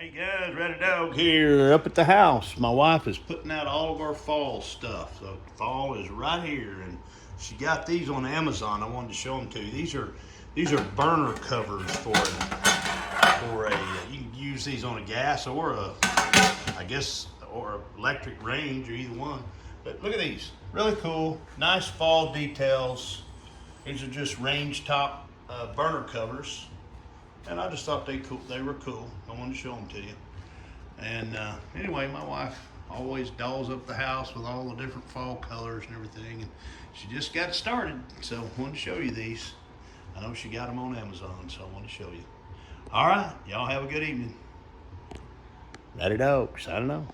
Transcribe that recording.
Hey guys, Ratty Dog here up at the house. My wife is putting out all of our fall stuff. So fall is right here, and she got these on Amazon. I wanted to show them to you. These are burner covers for a you can use these on a gas or or electric range or either one. But look at these, really cool, nice fall details. These are just range top burner covers. And I just thought they were cool. I wanted to show them to you. And anyway, my wife always dolls up the house with all the different fall colors and everything. And she just got started, so I wanted to show you these. I know she got them on Amazon, so I wanted to show you. All right, y'all have a good evening. Ratty Dog, signing off.